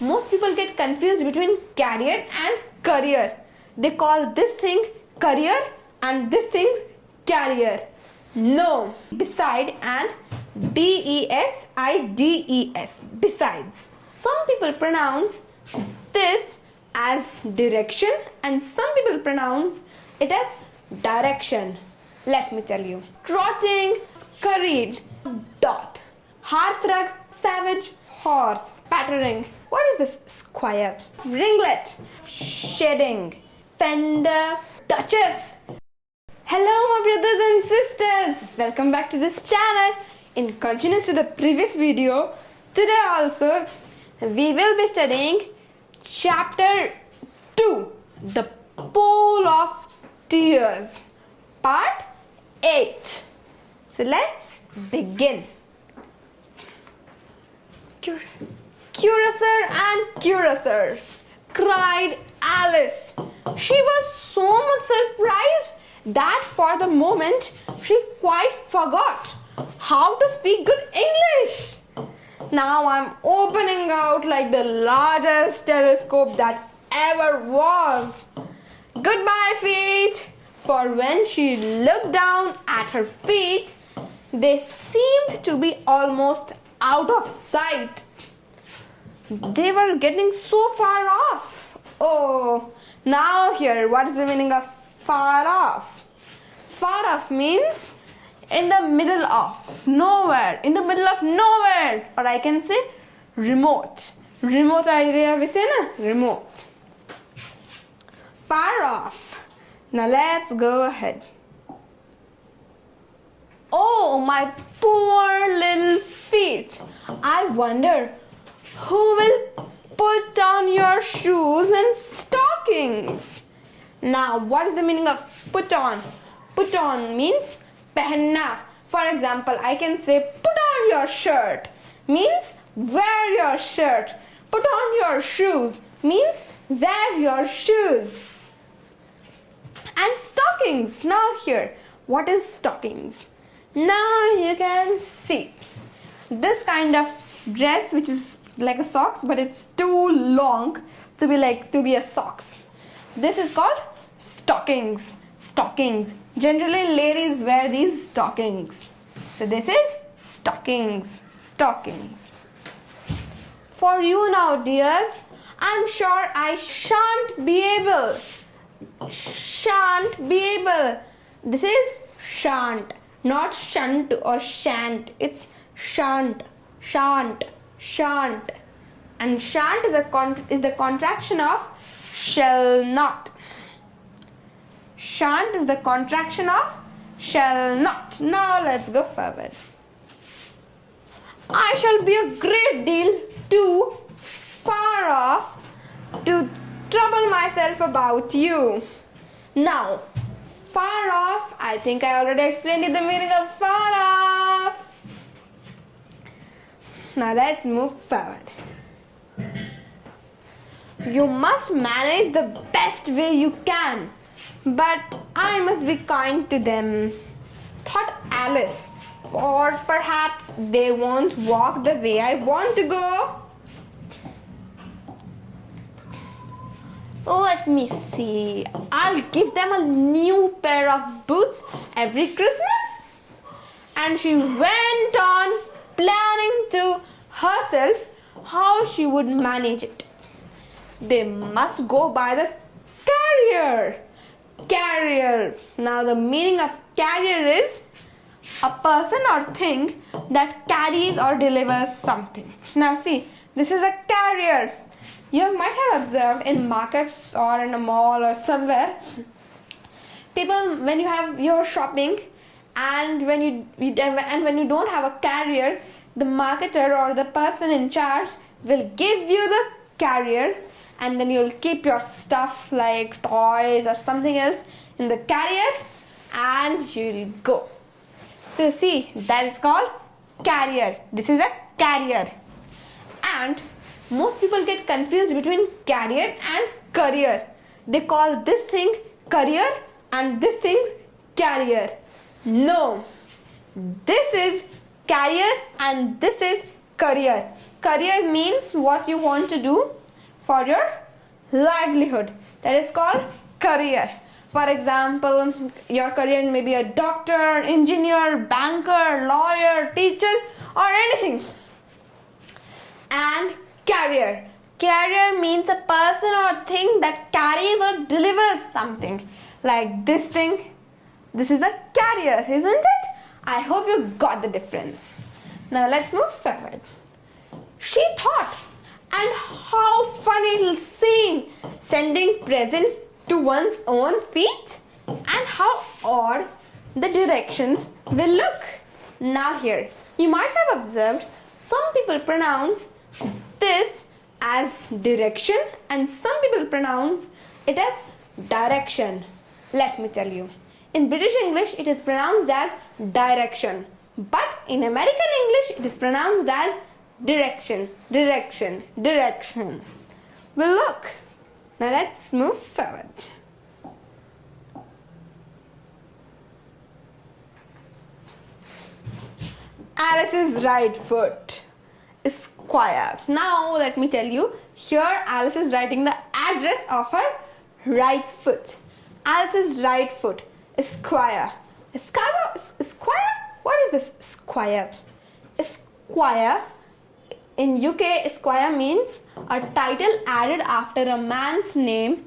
most people get confused between carrier and career. They call this thing career and this thing's carrier. No, beside and besides, besides. Some people pronounce this as direction and some people pronounce it as direction. Let me tell you. Trotting, scurried, doth. Hearthrug, savage, horse. Pattering. What is this? Squire. Ringlet. Shedding. Fender. Duchess. Hello my brothers and sisters. Welcome back to this channel. In continuance to the previous video, today also we will be studying chapter 2. The Pool of Tears. Part 8. So let's begin. Cuirassier and cuirassier, cried Alice. She was so much surprised that for the moment she quite forgot how to speak good English. Now I'm opening out like the largest telescope that ever was. Goodbye, feet. For when she looked down at her feet, they seemed to be almost out of sight. They were getting so far off. Oh, now here, what is the meaning of far off? Far off means in the middle of nowhere, in the middle of nowhere, or I can say remote. Remote area we say na? Remote. Far off. Now let's go ahead. Oh, my poor little feet. I wonder who will put on your shoes and stockings. Now, what is the meaning of put on? Put on means pehenna. For example, I can say put on your shirt means wear your shirt. Put on your shoes means wear your shoes. And stockings. Now here, what is stockings? Now you can see this kind of dress which is like a socks but it's too long to be a socks. This is called stockings. Stockings. Generally ladies wear these stockings. So this is stockings. Stockings. For you now dears, I'm sure I shan't be able. Shan't be able. This is shan't, not shunt or shan't. It's shan't, shan't, shan't. And shan't is the contraction of shall not. Shan't is the contraction of shall not. Now let's go forward. I shall be a great deal too far off to trouble myself about you. Now, far off, I think I already explained the meaning of far off. Now let's move forward. You must manage the best way you can, but I must be kind to them, thought Alice, for perhaps they won't walk the way I want to go. Let me see. I'll give them a new pair of boots every Christmas. And she went on planning to herself how she would manage it. They must go by the carrier. Carrier. Now the meaning of carrier is a person or thing that carries or delivers something. Now see, this is a carrier. You might have observed in markets or in a mall or somewhere, people, when you have your shopping and when you don't have a carrier, the marketer or the person in charge will give you the carrier and then you'll keep your stuff like toys or something else in the carrier and you'll go. So see, that is called carrier. This is a carrier. And most people get confused between carrier and career. They call this thing career and this thing's carrier. No, this is carrier and this is career. Career means what you want to do for your livelihood. That is called career. For example, your career may be a doctor, engineer, banker, lawyer, teacher, or anything. And carrier. Carrier means a person or thing that carries or delivers something. Like this thing. This is a carrier, isn't it? I hope you got the difference. Now let's move forward. She thought, and how funny it will seem sending presents to one's own feet, and how odd the directions will look. Now here, you might have observed some people pronounce this as direction and some people pronounce it as direction. Let me tell you. In British English, it is pronounced as direction. But in American English, it is pronounced as direction, direction, direction. Well, look. Now let's move forward. Alice's right foot is square. Now let me tell you. Here Alice is writing the address of her right foot. Alice's right foot is square. Square? What is this square? Square. In UK, square means a title added after a man's name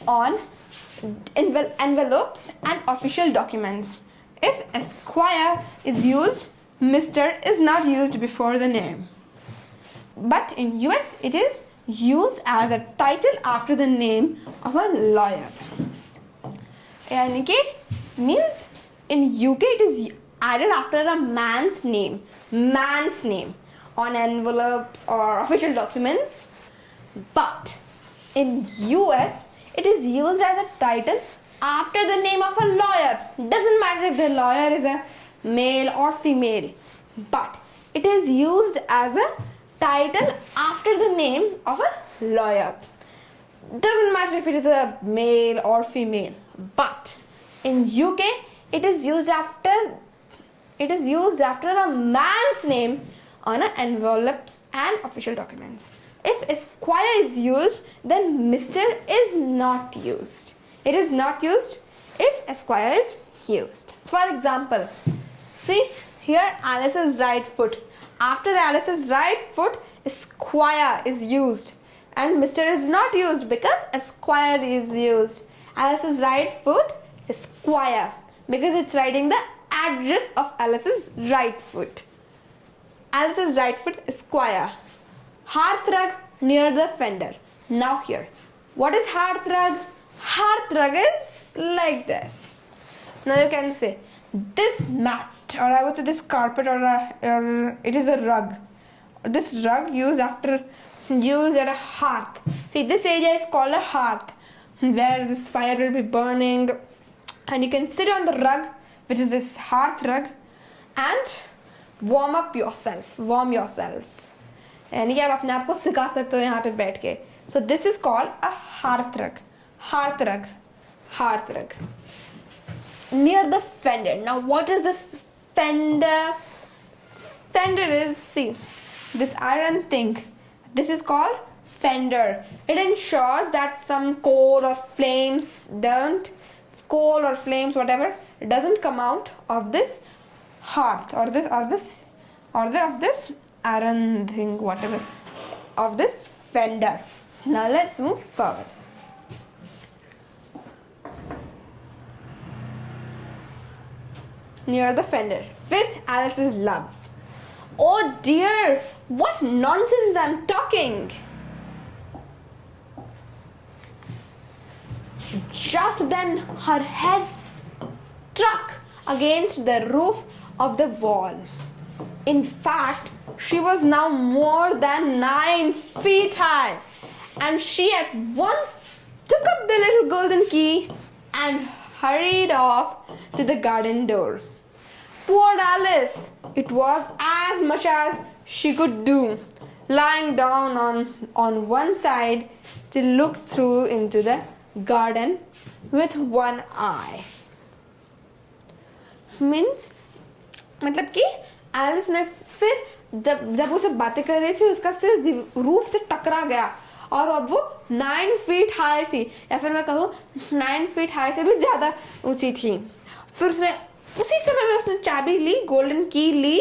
on envelopes and official documents. If Esquire is used, Mr. is not used before the name. But in US, it is used as a title after the name of a lawyer. यानी means in UK it is added after a man's name on envelopes or official documents. But in US it is used as a title after the name of a lawyer. Doesn't matter if the lawyer is a male or female, but it is used as a title after the name of a lawyer. Doesn't matter if it is a male or female, but in UK it is used after a man's name on envelopes and official documents. If Esquire is used, then Mr. is not used. It is not used if Esquire is used. For example, see here Alice's right foot. After the Alice's right foot, Esquire is used and Mr. is not used because Esquire is used. Alice's right foot is square because it's writing the address of Alice's right foot. Alice's right foot is square. Hearthrug near the fender. Now here, what is hearthrug? Hearthrug is like this. Now you can say this mat, or I would say this carpet, or it is a rug. This rug used at a hearth. See, this area is called a hearth, where this fire will be burning, and you can sit on the rug, which is this hearth rug, and warm yourself. यानी कि आप अपने आप को सिखा सकते हो यहाँ पे बैठ के. So this is called a hearth rug. Near the fender. Now what is this fender? Fender is, see, this iron thing. This is called fender. It ensures that some coal or flames, whatever, it doesn't come out of this hearth or this iron thing, whatever, of this fender. Now let's move forward. Near the fender with Alice's love. Oh dear, what nonsense I'm talking. Just then her head struck against the roof of the wall. In fact, she was now more than 9 feet high, and she at once took up the little golden key and hurried off to the garden door. Poor Alice! It was as much as she could do, lying down on one side to look through into the garden with one eye. Means, मतलब कि Alice ने फिर जब उसे बातें कर रही थी उसका सिर रूफ से टकरा गया और अब वो 9 फीट हाई थी, या फिर मैं कहूँ 9 फीट हाई से भी ज्यादा ऊंची थी। फिर उसने उसी समय में उसने चाबी ली, गोल्डन की ली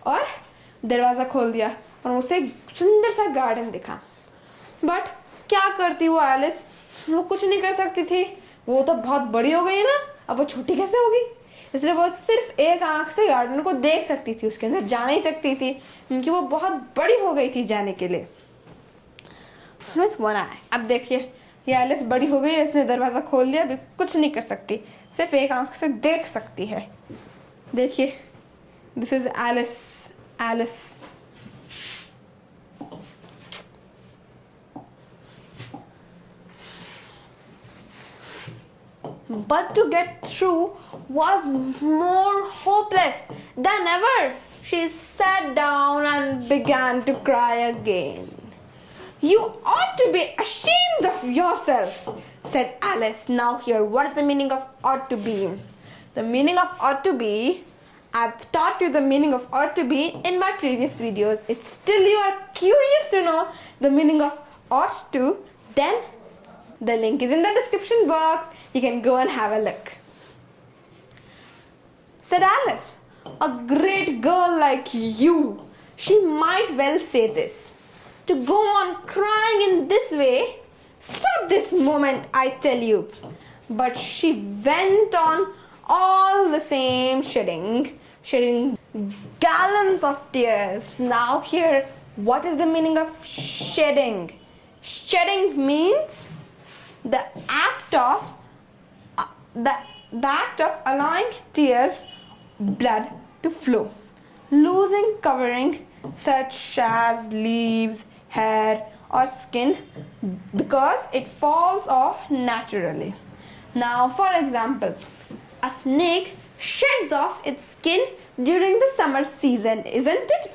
और दरवाजा खोल दिया और उसे सुंदर सा गार्डन दिखा। बट क्या करती वो एलिस, वो कुछ नहीं कर सकती थी, वो तो बहुत बड़ी हो गई है ना, अब वो छोटी कैसे होगी। इसलिए वो सिर्फ एक आंख से गार्डन को देख सकती थी, उसके अंदर जा नहीं सकती थी क्योंकि वो बहुत बड़ी हो गई थी जाने के लिए। विथ वन आई, अब देखिए ये एलिस बड़ी हो गई है, इसने दरवाजा खोल दिया, अभी कुछ नहीं कर सकती, सिर्फ एक आंख से देख सकती है। देखिए this is Alice, Alice. But to get through was more hopeless than ever. She sat down and began to cry again. You ought to be ashamed of yourself, said Alice. Now here, what is the meaning of ought to be? The meaning of ought to be, I've taught you the meaning of ought to be in my previous videos. If still you are curious to know the meaning of ought to, then the link is in the description box. You can go and have a look. Said Alice, a great girl like you, she might well say this. To go on crying in this way, stop this moment, I tell you. But she went on all the same, shedding gallons of tears. Now here, what is the meaning of shedding? Shedding means the act of allowing tears, blood to flow, losing covering such as leaves, hair or skin because it falls off naturally. Now for example, a snake sheds off its skin during the summer season, isn't it?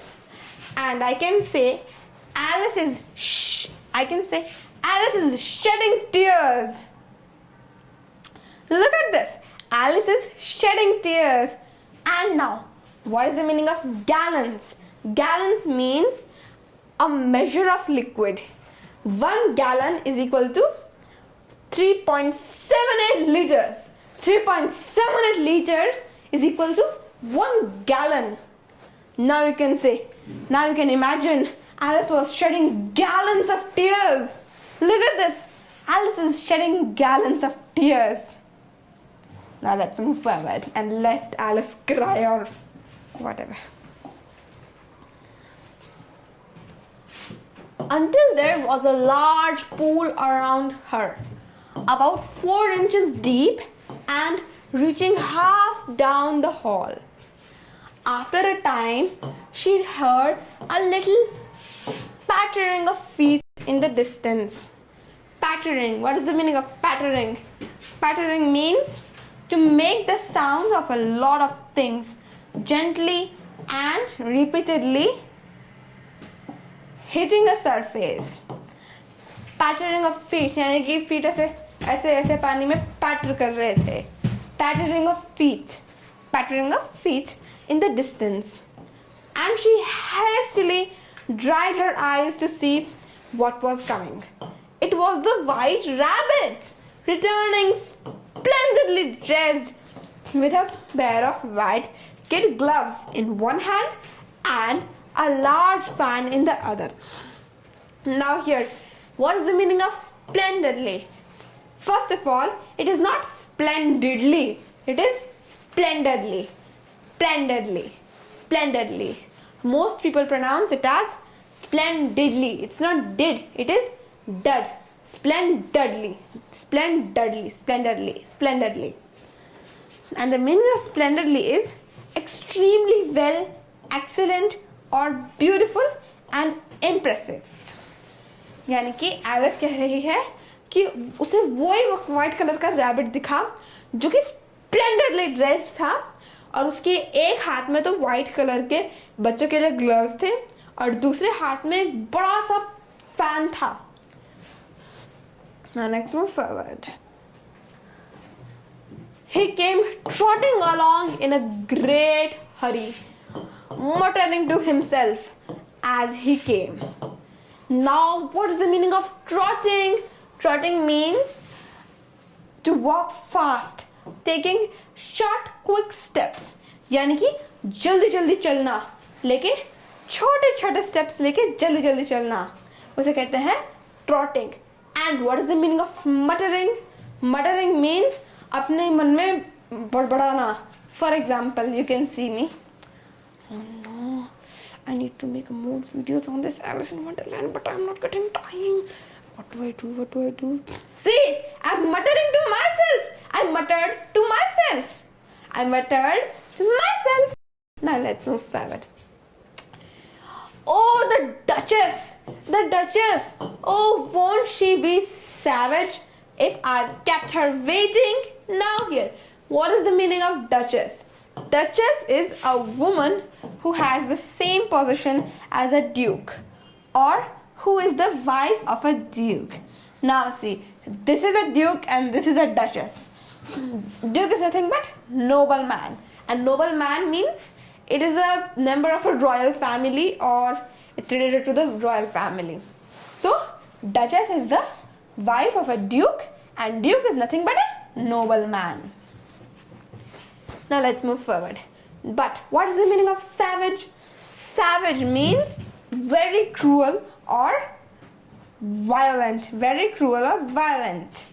And I can say Alice is shedding tears. Look at this. Alice is shedding tears. And now, what is the meaning of gallons? Gallons means a measure of liquid. 1 gallon is equal to 3.78 liters. 3.78 liters is equal to 1 gallon. Now you can imagine Alice was shedding gallons of tears. Look at this. Alice is shedding gallons of tears. Now let's move forward and let Alice cry or whatever. Until there was a large pool around her, about 4 inches deep and reaching half down the hall. After a time, she heard a little pattering of feet in the distance. Pattering. What is the meaning of pattering? Pattering means to make the sound of a lot of things gently and repeatedly hitting a surface. Pattering of feet यानी कि feet ऐसे पानी में patter कर रहे थे. Pattering of feet in the distance. And she hastily dried her eyes to see what was coming. It was the white rabbit returning splendidly dressed with a pair of white kid gloves in one hand and a large fan in the other. Now here, what is the meaning of splendidly? First of all, it is not splendidly, it is splendidly. Most people pronounce it as splendidly. It's not did, it is dud. Splendidly. And the meaning of splendidly is extremely well, excellent or beautiful and impressive. यानी कि Alice कह रही है कि उसे वही white colour का rabbit दिखा जो कि स्प्लेंडडली ड्रेस्ड था और उसके एक हाथ में तो व्हाइट कलर के बच्चों के लिए ग्लव्स थे और दूसरे हाथ में एक बड़ा सा फैन था. Now next move forward. He came trotting along in a great hurry, muttering to himself, as he came. Now, what is the meaning of trotting? Trotting means to walk fast, taking short, quick steps. यानी कि जल्दी जल्दी चलना, लेकिन छोटे छोटे steps लेके जल्दी जल्दी चलना, उसे कहते हैं trotting. And what is the meaning of muttering? Muttering means अपने मन में बड़बड़ाना. For example, you can see me. Oh no, I need to make more videos on this Alice in Wonderland, but I'm not getting time. What do I do? What do I do? See, I'm muttering to myself. I muttered to myself. I muttered to myself. Now let's move forward. Oh, the Duchess. The Duchess. Oh, won't she be savage if I've kept her waiting? Now here, what is the meaning of Duchess? Duchess is a woman who has the same position as a duke, or who is the wife of a duke. Now see, this is a duke and this is a duchess. Duke is nothing but nobleman, and nobleman means it is a member of a royal family, or it's related to the royal family. So duchess is the wife of a duke, and duke is nothing but a nobleman. Now let's move forward. But what is the meaning of savage? Savage means very cruel or violent. Very cruel or violent.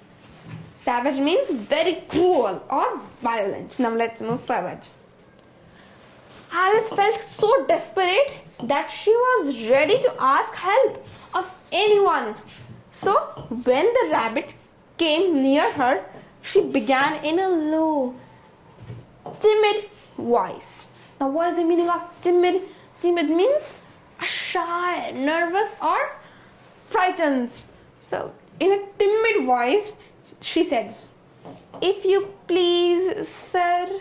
Savage means very cruel or violent. Now let's move forward. Alice felt so desperate that she was ready to ask help of anyone. So when the rabbit came near her, she began in a low, timid voice. Now what is the meaning of timid? Timid means shy, nervous or frightened. So in a timid voice she said, "If you please, sir."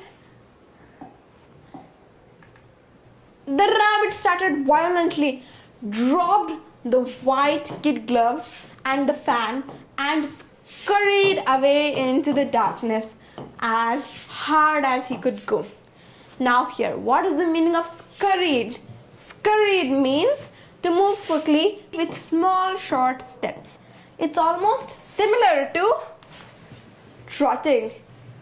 The rabbit started violently, dropped the white kid gloves and the fan, and scurried away into the darkness as hard as he could go. Now here, what is the meaning of scurried? Scurried means to move quickly with small short steps. It's almost similar to trotting.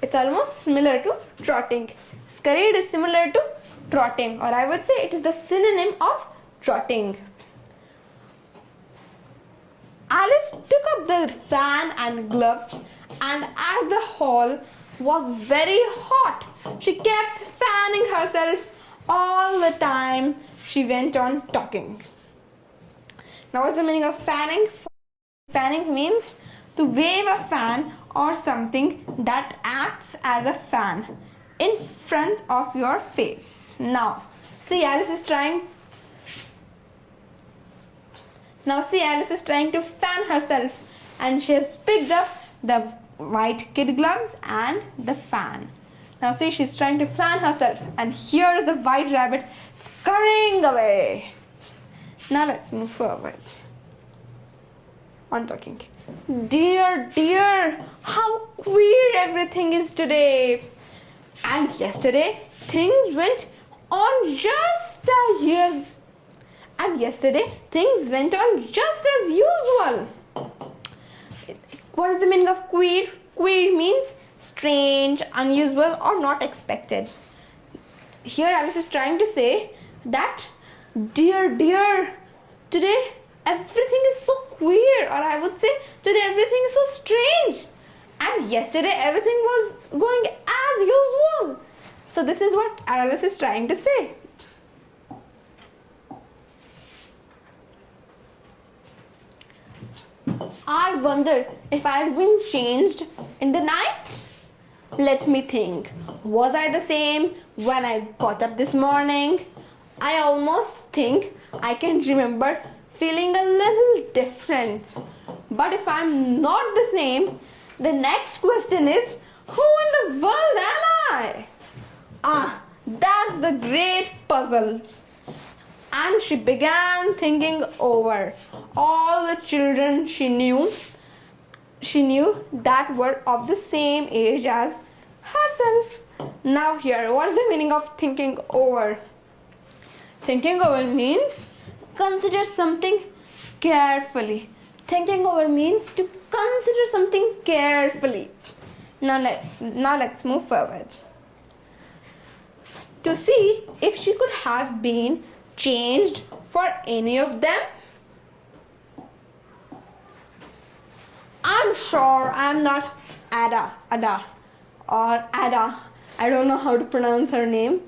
It's almost similar to trotting. Scurried is similar to trotting, or I would say it is the synonym of trotting. Alice took up the fan and gloves, and as the hall was very hot, she kept fanning herself all the time she went on talking. Now what's the meaning of fanning? Fanning means to wave a fan or something that acts as a fan in front of your face. Now see, Alice is trying to fan herself, and she has picked up the white kid gloves and the fan. Now see, she's trying to fan herself, and here is the white rabbit scurrying away. Now let's move forward on talking. Dear, dear, how queer everything is today. And yesterday things went on just as yes. And yesterday things went on just as usual. What is the meaning of queer? Queer means strange, unusual or not expected. Here Alice is trying to say that, dear, dear, today everything is so queer, or I would say today everything is so strange, and yesterday everything was going as usual. So this is what Alice is trying to say. I wonder if I've been changed in the night. Let me think. Was I the same when I got up this morning? I almost think I can remember feeling a little different. But if I'm not the same, the next question is, who in the world am I? That's the great puzzle. And she began thinking over all the children she knew that were of the same age as herself. Now here, what is the meaning of thinking over? Thinking over means consider something carefully. Thinking over means to consider something carefully. Now let's move forward. To see if she could have been changed for any of them. I'm sure I'm not Ada. I don't know how to pronounce her name.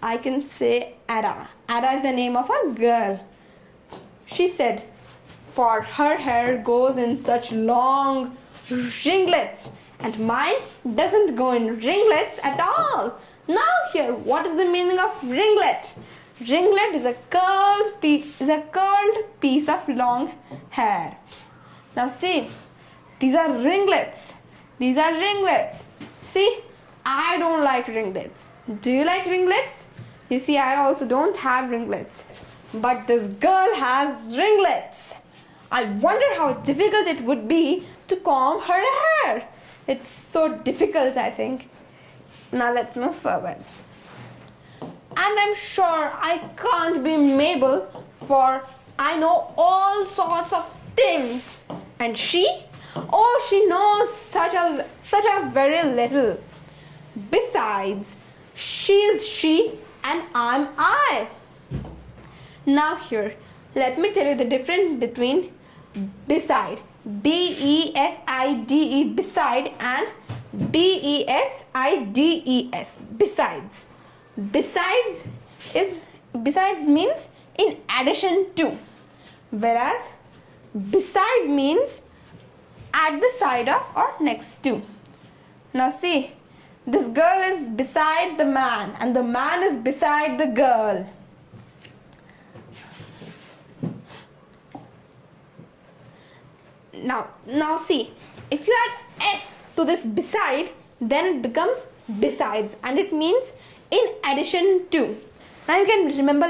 I can say Ada. Ada is the name of a girl. She said, for her hair goes in such long ringlets, and mine doesn't go in ringlets at all. Now here, what is the meaning of ringlet? Ringlet is a curled piece of long hair. Now see, these are ringlets. See, I don't like ringlets. Do you like ringlets? You see, I also don't have ringlets. But this girl has ringlets. I wonder how difficult it would be to comb her hair. It's so difficult, I think. Now let's move forward. And I'm sure I can't be Mabel, for I know all sorts of things. And she knows such a very little. Besides, she is she and I'm I. Now here, let me tell you the difference between beside, B-E-S-I-D-E, beside, and B-E-S-I-D-E-S, besides. Besides means in addition to, whereas beside means at the side of or next to. Now see, this girl is beside the man and the man is beside the girl. Now see, if you add S to this beside, then it becomes besides and it means in addition to. Now you can remember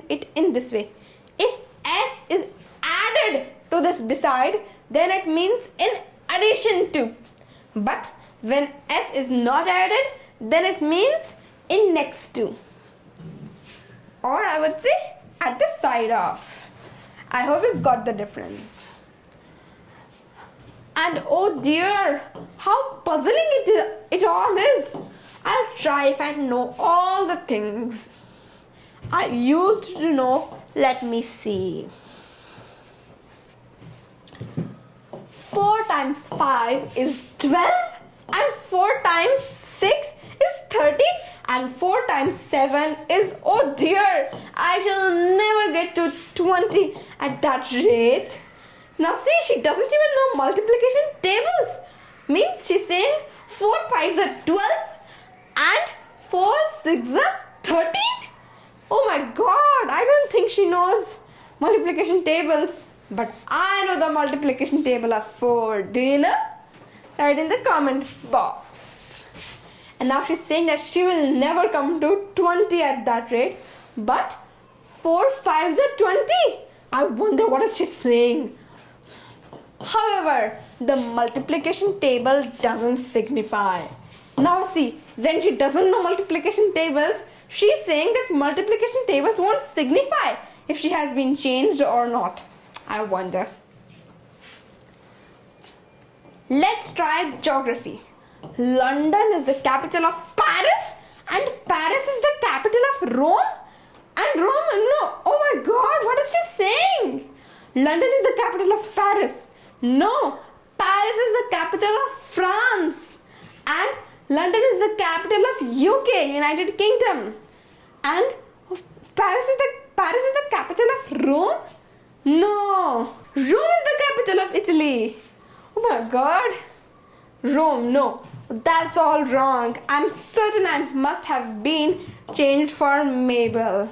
it in this way. If S is added to this beside, then it means in addition to. But when S is not added, then it means in next to. Or I would say at the side of. I hope you got the difference. And oh dear, how puzzling it all is. I'll try if I know all the things I used to know. Let me see. 4 times 5 is 12, and 4 times 6 is 13, and 4 times 7 is, oh dear, I shall never get to 20 at that rate. Now see, she doesn't even know multiplication tables. Means she's saying 4 5s are 12 and 4 6s are 13. Oh my god, I don't think she knows multiplication tables. But I know the multiplication table of 4. Do you know? Write in the comment box. And now she's saying that she will never come to 20 at that rate. But 4 5s are 20. I wonder what is she saying. However, the multiplication table doesn't signify. Now see, when she doesn't know multiplication tables, she's saying that multiplication tables won't signify if she has been changed or not. I wonder. Let's try geography. London is the capital of Paris and Paris is the capital of Rome. And Rome, no, oh my god, what is she saying? London is the capital of Paris. No, Paris is the capital of France. And London is the capital of UK, United Kingdom. And Paris is the capital of Rome? No, Rome is the capital of Italy. Oh my god. Rome, no, that's all wrong. I'm certain I must have been changed for Mabel.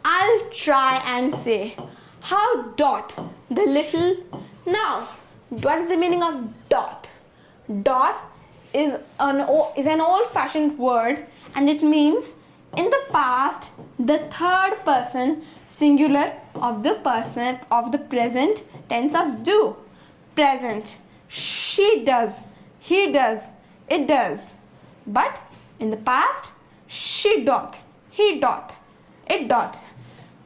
I'll try and say, how dot, the little, now, what is the meaning of dot? Dot is an old-fashioned word and it means in the past, the third person singular of the present tense of do. Present, she does, he does, it does. But in the past, she doth, he doth. It doth.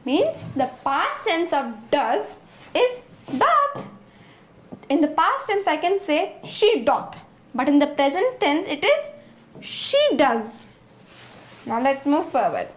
Means the past tense of does is doth. In the past tense I can say she doth. But in the present tense it is she does. Now let's move forward.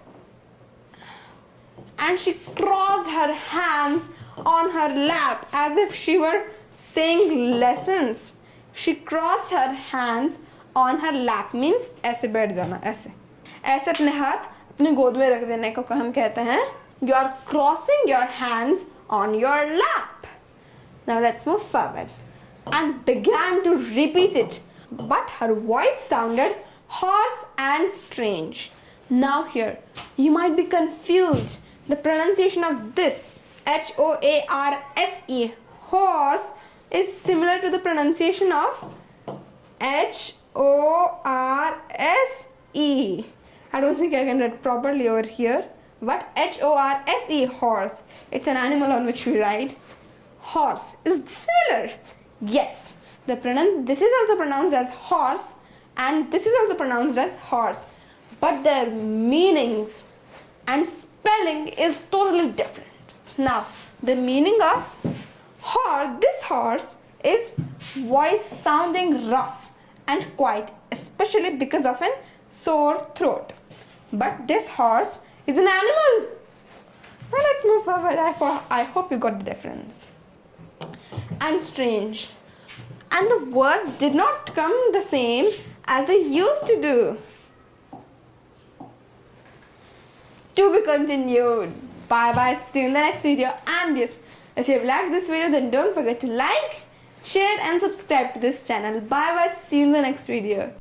And she crossed her hands on her lap as if she were saying lessons. She crossed her hands on her lap means ऐसे बैठ जाना, ऐसे अपने हाथ अपने गोद में रख देने को हम कहते हैं you are crossing your hands on your lap. Now let's move forward. And began to repeat it, but her voice sounded hoarse and strange. Now here you might be confused. The pronunciation of this H-O-A-R-S-E, horse, is similar to the pronunciation of H-O-R-S-E. I don't think I can read properly over here, but H-O-R-S-E, horse. It's an animal on which we ride. Horse is similar. Yes, this is also pronounced as horse and this is also pronounced as horse, but their meanings and spelling is totally different. Now, the meaning of this horse is voice sounding rough and quiet, especially because of an sore throat. But this horse is an animal. Now let's move forward. I hope you got the difference. And strange. And the words did not come the same as they used to do. To be continued. Bye bye. See you in the next video. And yes, if you have liked this video, then don't forget to like, share and subscribe to this channel. Bye bye. See you in the next video.